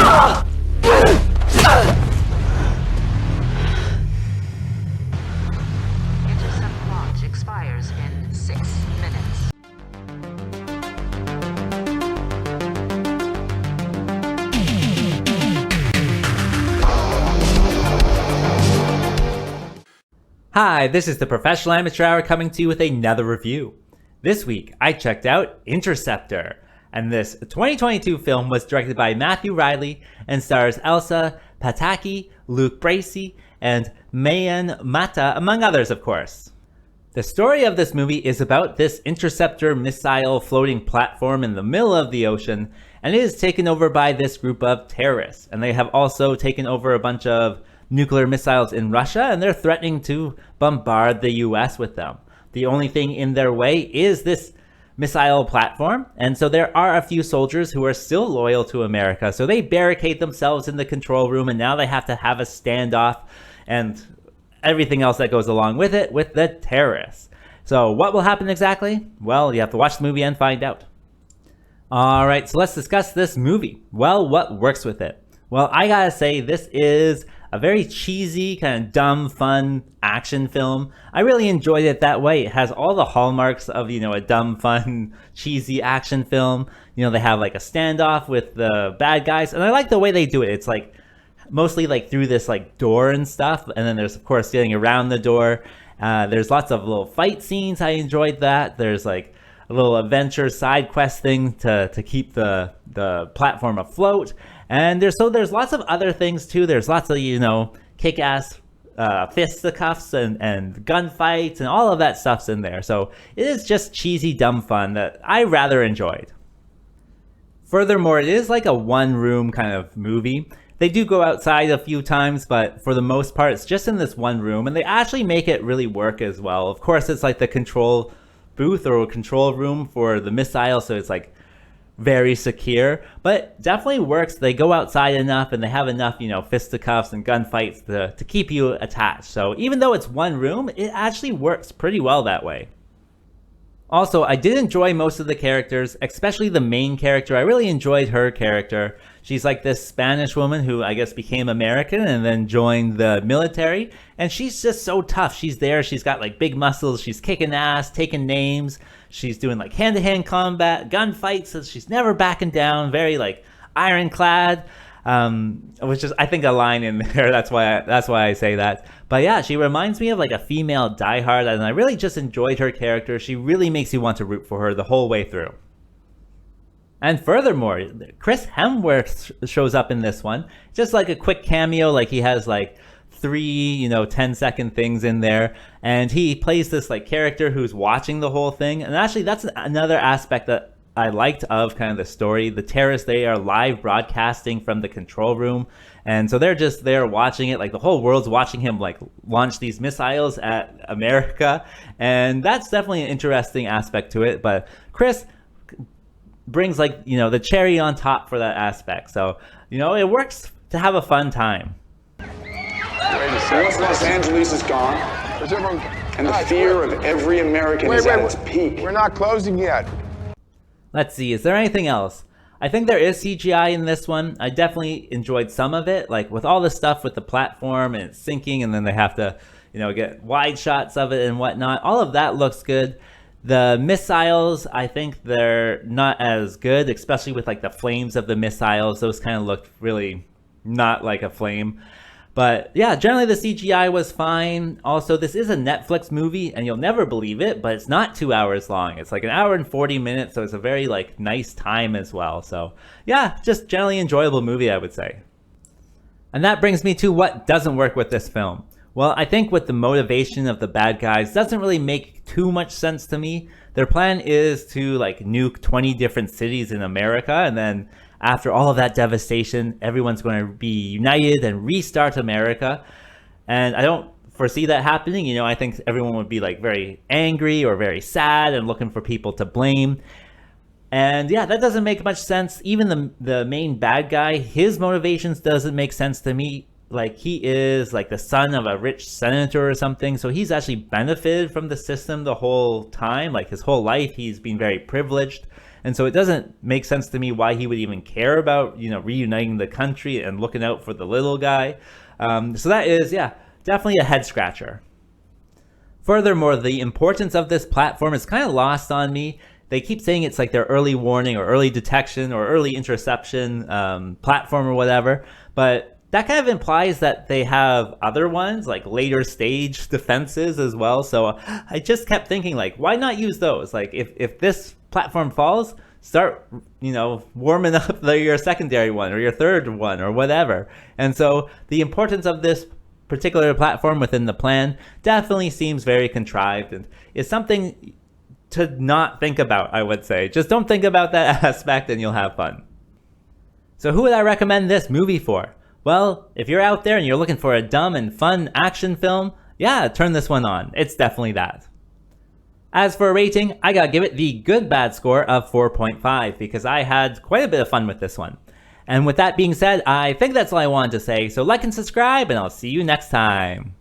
Intercept launch expires in 6 minutes. Hi, this is the Professional Amateur Hour coming to you with another review. This week, I checked out Interceptor, and this 2022 film was directed by Matthew Riley and stars Elsa Pataky, Luke Bracey, and Mayan Mata, among others, of course. The story of this movie is about this interceptor missile floating platform in the middle of the ocean, and it is taken over by this group of terrorists. And they have also taken over a bunch of nuclear missiles in Russia, and they're threatening to bombard the US with them. The only thing in their way is this missile platform, and so there are a few soldiers who are still loyal to America, so they barricade themselves in the control room, and now they have to have a standoff and everything else that goes along with it with the terrorists. So what will happen exactly? Well, you have to watch the movie and find out. Alright, so let's discuss this movie. Well, what works with it? Well, I gotta say, this is a very cheesy, kind of dumb, fun action film. I really enjoyed it that way. It has all the hallmarks of, a dumb, fun, cheesy action film. They have like a standoff with the bad guys, and I like the way they do it. It's like mostly like through this like door and stuff, and then there's of course getting around the door. There's lots of little fight scenes. I enjoyed that. There's like a little adventure side quest thing to keep the platform afloat. And there's lots of other things too. There's lots of, kick-ass fisticuffs and gunfights and all of that stuff's in there. So it is just cheesy, dumb fun that I rather enjoyed. Furthermore, it is like a one-room kind of movie. They do go outside a few times, but for the most part, it's just in this one room. And they actually make it really work as well. Of course, it's like the control booth or control room for the missile, so it's like very secure, but definitely works. They go outside enough and they have enough, fisticuffs and gunfights to keep you attached. So even though it's one room, it actually works pretty well that way. Also, I did enjoy most of the characters, especially the main character. I really enjoyed her character. She's like this Spanish woman who I guess became American and then joined the military. And she's just so tough. She's there. She's got like big muscles. She's kicking ass, taking names. She's doing like hand-to-hand combat, gunfights. So she's never backing down. Very like ironclad. Which is, I think, a line in there. That's why I say that. But yeah, she reminds me of like a female Die Hard, and I really just enjoyed her character. She really makes you want to root for her the whole way through. And furthermore, Chris Hemsworth shows up in this one. Just like a quick cameo, like he has like 3, 10-second things in there. And he plays this like character who's watching the whole thing. And actually, that's another aspect that I liked of kind of the story. The terrorists, they are live broadcasting from the control room. And so they're just there watching it. Like the whole world's watching him like launch these missiles at America. And that's definitely an interesting aspect to it. But Chris brings like, the cherry on top for that aspect. So, it works to have a fun time. Wait a second. Once Los Angeles is gone, and the fear of every American is at its peak. We're not closing yet. Let's see, is there anything else? I think there is CGI in this one. I definitely enjoyed some of it, like with all the stuff with the platform and it's sinking, and then they have to, get wide shots of it and whatnot. All of that looks good. The missiles, I think they're not as good, especially with like the flames of the missiles. Those kind of looked really not like a flame. But yeah, generally the CGI was fine. Also, this is a Netflix movie, and you'll never believe it, but it's not 2 hours long. It's like 1 hour and 40 minutes, so it's a very like nice time as well. So yeah, just generally enjoyable movie, I would say. And that brings me to what doesn't work with this film. Well, I think with the motivation of the bad guys doesn't really make too much sense to me. Their plan is to like nuke 20 different cities in America, and then after all of that devastation, everyone's going to be united and restart America. And I don't foresee that happening. I think everyone would be like very angry or very sad and looking for people to blame. And yeah, that doesn't make much sense. Even the main bad guy, his motivations doesn't make sense to me. Like he is like the son of a rich senator or something. So he's actually benefited from the system the whole time. Like his whole life, he's been very privileged. And so it doesn't make sense to me why he would even care about, reuniting the country and looking out for the little guy. So that is, definitely a head scratcher. Furthermore, the importance of this platform is kind of lost on me. They keep saying it's like their early warning or early detection or early interception platform or whatever, but that kind of implies that they have other ones, like later stage defenses as well. So I just kept thinking, like, why not use those? Like, if this platform falls, start, warming up your secondary one or your third one or whatever. And so the importance of this particular platform within the plan definitely seems very contrived and is something to not think about, I would say. Just don't think about that aspect and you'll have fun. So who would I recommend this movie for? Well, if you're out there and you're looking for a dumb and fun action film, turn this one on. It's definitely that. As for a rating, I gotta give it the good bad score of 4.5 because I had quite a bit of fun with this one. And with that being said, I think that's all I wanted to say, so like and subscribe, and I'll see you next time.